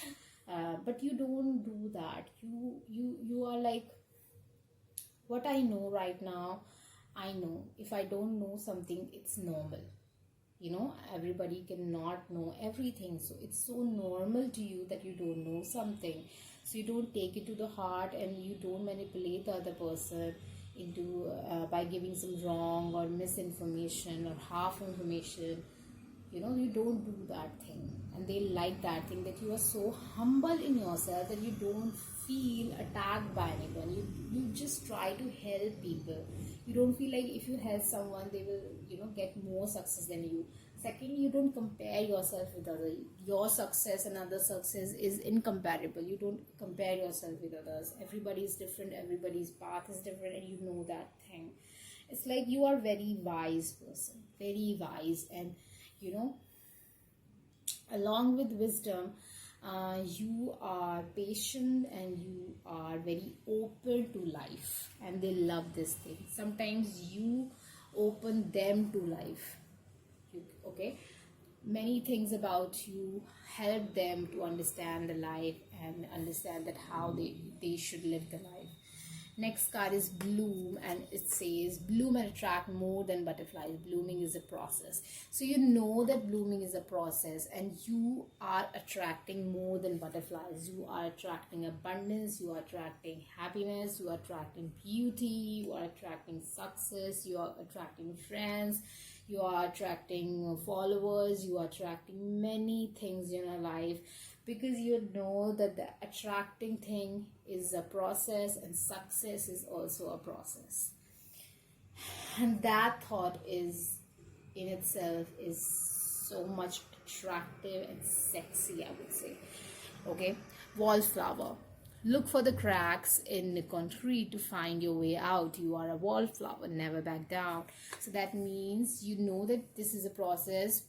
but you don't do that. You are like, what I know right now, I know. If I don't know something, it's normal. Everybody cannot know everything, so it's so normal to you that you don't know something. So you don't take it to the heart, and you don't manipulate the other person into by giving some wrong or misinformation or half information. You don't do that thing, and they like that thing, that you are so humble in yourself that you don't feel attacked by anyone. You just try to help people. You don't feel like if you help someone, they will get more success than you. Second, you don't compare yourself with others. Your success and other success is incomparable. You don't compare yourself with others. Everybody is different. Everybody's path is different, and you know that thing. It's like you are very wise person, very wise, and along with wisdom, you are patient and you are very open to life, and they love this thing. Sometimes you open them to life. Okay, many things about you help them to understand the life and understand that how they should live the life. Next card is Bloom, and it says bloom and attract more than butterflies. Blooming is a process. So you know that blooming is a process, and you are attracting more than butterflies. You are attracting abundance, you are attracting happiness, you are attracting beauty, you are attracting success, you are attracting friends, you are attracting followers, you are attracting many things in your life, because you know that the attracting thing is a process and success is also a process. And that thought is in itself is so much attractive and sexy, I would say. Okay, wallflower. Look for the cracks in the concrete to find your way out. You are a wallflower, never back down. So that means you know that this is a process.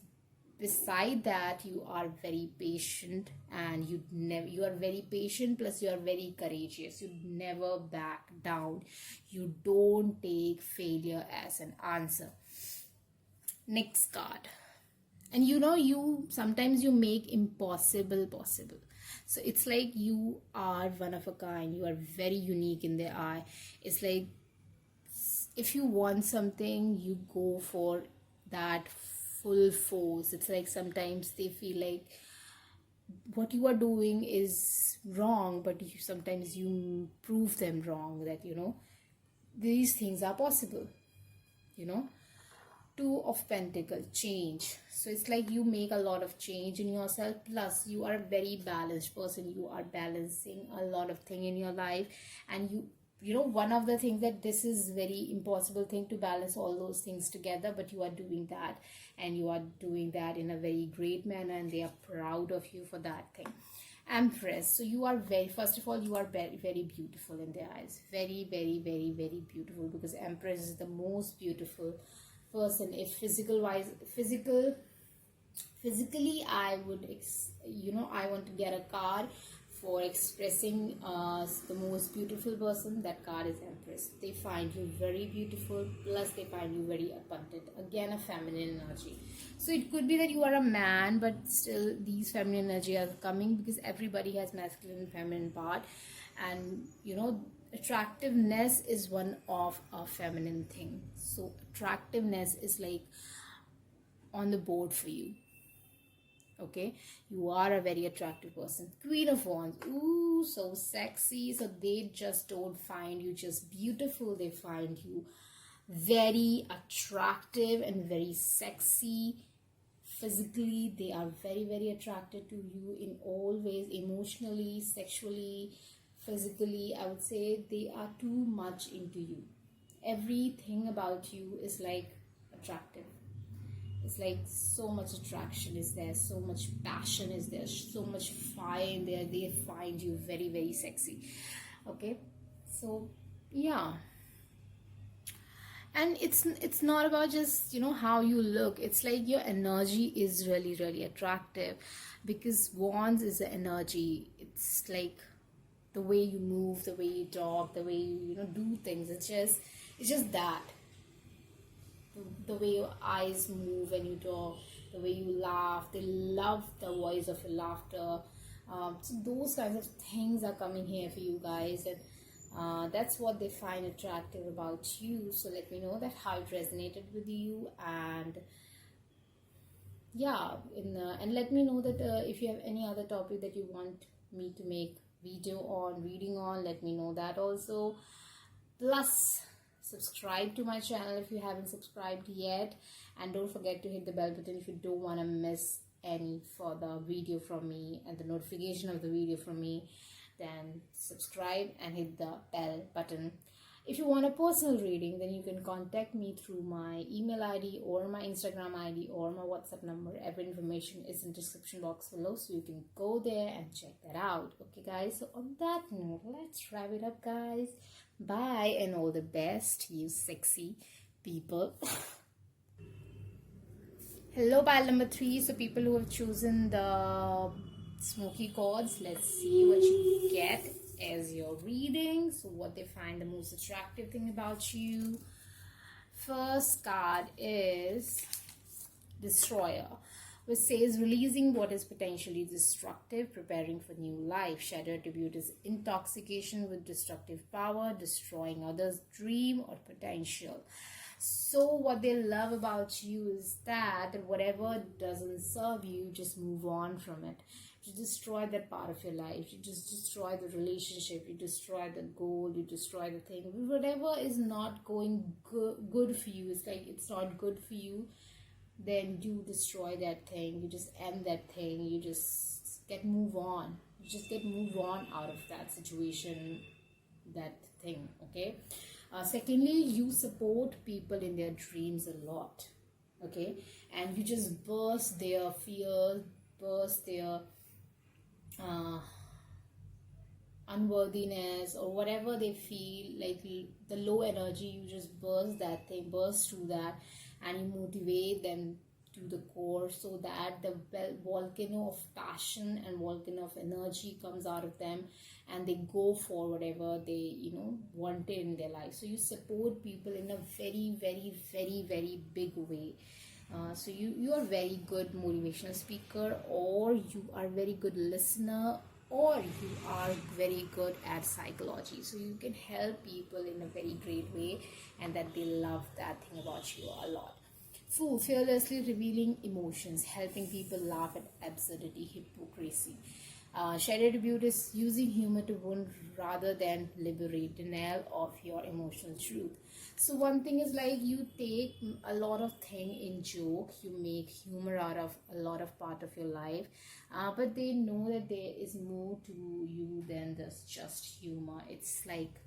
Beside that, you are very patient, and you are very patient, plus you are very courageous. You never back down. You don't take failure as an answer. Next card. And you sometimes you make impossible possible. So it's like you are one of a kind, you are very unique in their eye. It's like if you want something, you go for that full force. It's like sometimes they feel like what you are doing is wrong, but sometimes you prove them wrong, that these things are possible. Two of Pentacles, change. So it's like you make a lot of change in yourself, plus you are a very balanced person. You are balancing a lot of things in your life, and one of the things that this is very impossible thing to balance all those things together, but you are doing that, and you are doing that in a very great manner, and they are proud of you for that thing. Empress. So you are first of all, you are very, very beautiful in their eyes. Very, very, very, very beautiful, because Empress is the most beautiful person. If physically I would I want to get a card for expressing the most beautiful person. That card is Empress. They find you very beautiful, plus they find you very abundant. Again, a feminine energy. So it could be that you are a man, but still these feminine energy are coming, because everybody has masculine and feminine part, and attractiveness is one of a feminine thing. So attractiveness is like on the board for you. Okay, you are a very attractive person. Queen of Wands. Ooh, so sexy. So they just don't find you just beautiful, they find you very attractive and very sexy. Physically, they are very, very attracted to you in all ways, emotionally, sexually, physically. I would say they are too much into you. Everything about you is like attractive. It's like so much attraction is there, so much passion is there, so much fire in there. They find you very, very sexy. Okay, so yeah. And it's not about just how you look. It's like your energy is really, really attractive, because Wands is the energy. It's like the way you move, the way you talk, the way you do things. It's just that the way your eyes move when you talk, the way you laugh. They love the voice of your laughter. So those kinds of things are coming here for you guys, and that's what they find attractive about you. So let me know that how it resonated with you, and yeah, and let me know that if you have any other topic that you want me to make video on, reading on, let me know that also. Plus, subscribe to my channel if you haven't subscribed yet, and don't forget to hit the bell button if you don't want to miss any further video from me and the notification of the video from me. Then subscribe and hit the bell button. If you want a personal reading, then you can contact me through my email ID or my Instagram ID or my WhatsApp number. Every information is in the description box below, so you can go there and check that out. Okay guys, so on that note, let's wrap it up guys. Bye, and all the best, you sexy people. Hello, pile number 3. So people who have chosen the smoky chords, let's see what you get as your reading. So what they find the most attractive thing about you. First card is Destroyer, which says releasing what is potentially destructive, preparing for new life. Shadow attribute is intoxication with destructive power, destroying others' dream or potential. So what they love about you is that whatever doesn't serve you, just move on from it. You destroy that part of your life. You just destroy the relationship. You destroy the goal. You destroy the thing. Whatever is not going good for you, it's like it's not good for you, then you destroy that thing. You just end that thing. You just move on. You just move on out of that situation, that thing. Okay. Secondly, you support people in their dreams a lot. okay, and you just burst their fears, burst their uh, unworthiness, or whatever they feel like the low energy. You just burst that thing, burst through that, and you motivate them to the core, so that the volcano of passion and volcano of energy comes out of them, and they go for whatever they wanted in their life. So you support people in a very, very, very, very big way. So you are very good motivational speaker, or you are very good listener, or you are very good at psychology. So you can help people in a very great way, and that they love that thing about you a lot. Fearlessly revealing emotions, helping people laugh at absurdity, hypocrisy. Shared attribute is using humor to wound rather than liberate, denial of your emotional truth. So one thing is like you take a lot of thing in joke, you make humor out of a lot of part of your life, but they know that there is more to you than this just humor. It's like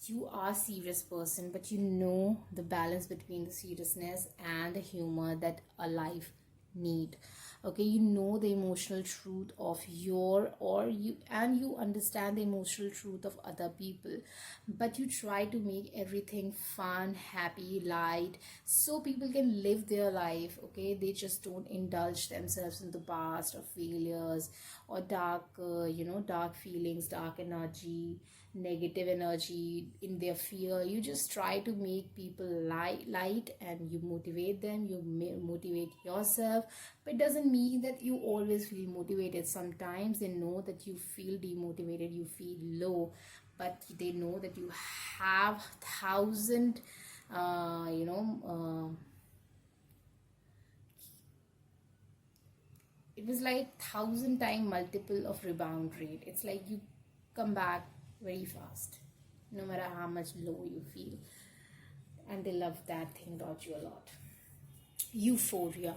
you are a serious person, but you know the balance between the seriousness and the humor that a life need. Okay, you know the emotional truth of your, or you, and you understand the emotional truth of other people, but you try to make everything fun, happy, light, so people can live their life. Okay, they just don't indulge themselves in the past or failures or dark dark feelings, dark energy, negative energy in their fear. You just try to make people light, and you motivate them, you motivate yourself. But it doesn't mean that you always feel motivated. Sometimes they know that you feel demotivated, you feel low, but they know that you have thousand it was like 1,000 time multiple of rebound rate. It's like you come back very fast, no matter how much low you feel. And they love that thing about you a lot. Euphoria.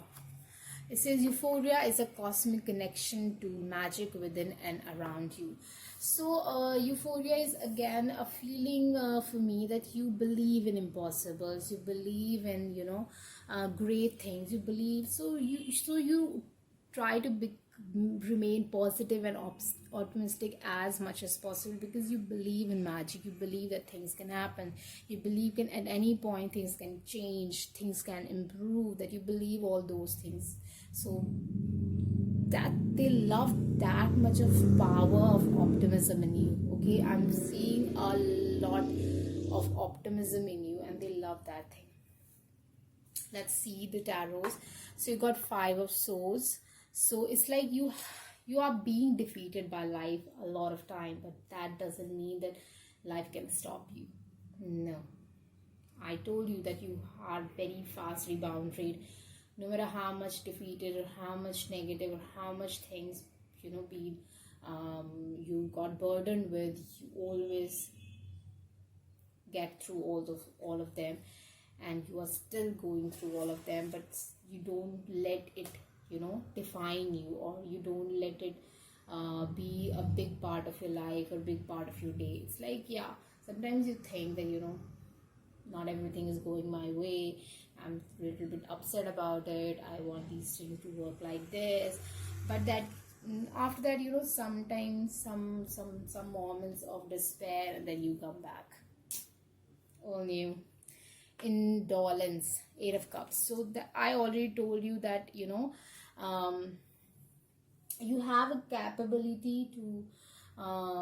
It says euphoria is a cosmic connection to magic within and around you. So euphoria is again a feeling for me that you believe in impossibles, you believe in great things, you believe. So you try to remain positive and optimistic as much as possible, because you believe in magic, you believe that things can happen, you believe can at any point things can change, things can improve, that you believe all those things. So that they love that much of power of optimism in you. Okay, I'm seeing a lot of optimism in you, and they love that thing. Let's see the tarots. So you got 5 of swords. So it's like you are being defeated by life a lot of time, but that doesn't mean that life can stop you. No, I told you that you are very fast rebound rate. No matter how much defeated or how much negative or how much things been you got burdened with, you always get through all of them, and you are still going through all of them, but you don't let it define you, or you don't let it be a big part of your life or big part of your day. It's like, yeah, sometimes you think that not everything is going my way, I'm a little bit upset about it, I want these things to work like this, but that after that sometimes some moments of despair, and then you come back all new. Indolence, 8 of cups. So I already told you that um, you have a capability to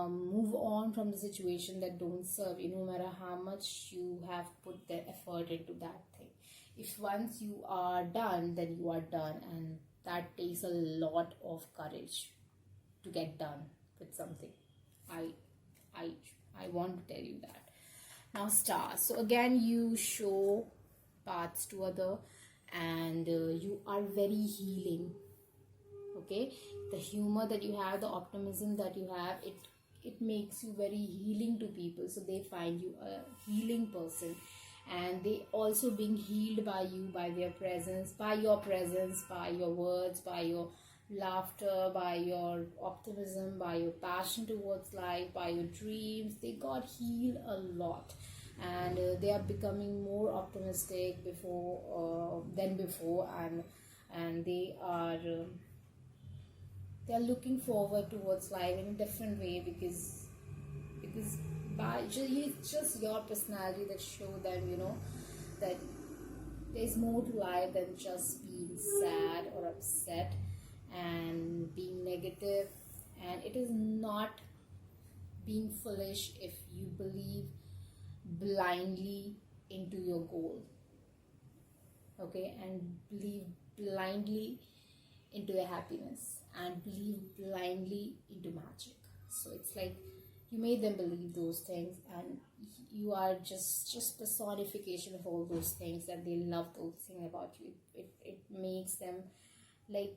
move on from the situation that don't serve you, no matter how much you have put the effort into that thing. If once you are done, then you are done, and that takes a lot of courage to get done with something. I i i want to tell you that. Now, stars. So again, you show paths to other, and you are very healing. Okay, the humor that you have, the optimism that you have, it makes you very healing to people, so they find you a healing person, and they also being healed by you, by their presence, by your presence, by your words, by your laughter, by your optimism, by your passion towards life, by your dreams. They got healed a lot. and they are becoming more optimistic than before, and they are looking forward towards life in a different way, because it's just your personality that show them, that there's more to life than just being sad or upset and being negative. And it is not being foolish if you believe blindly into your goal, okay, and believe blindly into your happiness, and believe blindly into magic. So it's like you made them believe those things, and you are just personification of all those things, that they love those things about you. It makes them like,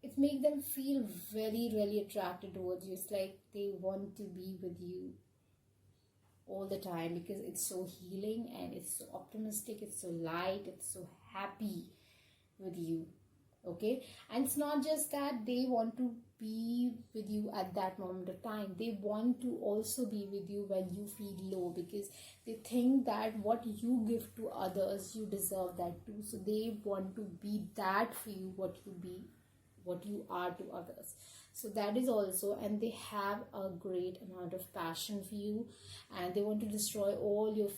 it makes them feel very really attracted towards you. It's like they want to be with you all the time, because it's so healing and it's so optimistic, it's so light, it's so happy with you, okay. And it's not just that they want to be with you at that moment of time, they want to also be with you when you feel low, because they think that what you give to others, you deserve that too. So they want to be that for you, what you are to others. So that is also, and they have a great amount of passion for you, and they want to destroy all your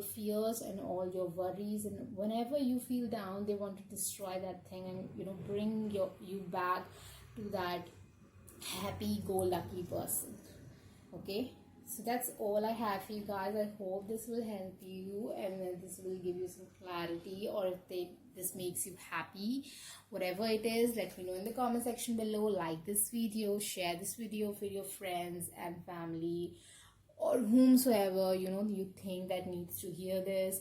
fears and all your worries. And whenever you feel down, they want to destroy that thing, and bring you back to that happy go lucky person, okay. So that's all I have for you guys. I hope this will help you, and this will give you some clarity, or if this makes you happy, whatever it is, let me know in the comment section below. Like this video, share this video with your friends and family, or whomsoever you think that needs to hear this.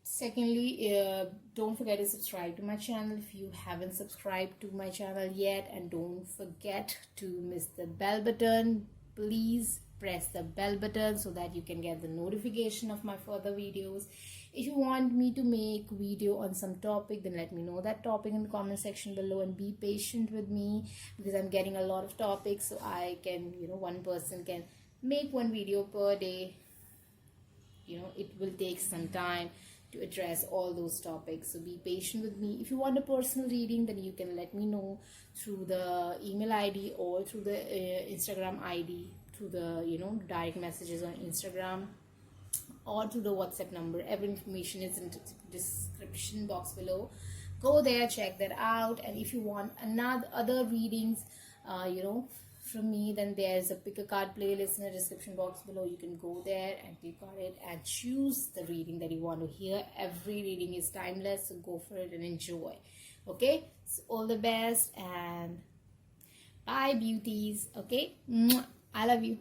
Secondly, don't forget to subscribe to my channel if you haven't subscribed to my channel yet, and don't forget to miss the bell button. Please press the bell button so that you can get the notification of my further videos. If you want me to make video on some topic, then let me know that topic in the comment section below, and be patient with me, because I'm getting a lot of topics, so I can, one person can make one video per day. It will take some time to address all those topics, so be patient with me. If you want a personal reading, then you can let me know through the email ID, or through the Instagram ID, through the direct messages on Instagram, or through the WhatsApp number. Every information is in the description box below. Go there, check that out. And if you want other readings from me, then there's a pick a card playlist in the description box below. You can go there and click on it and choose the reading that you want to hear. Every reading is timeless, so go for it and enjoy, okay. So all the best, and bye beauties, okay. I love you.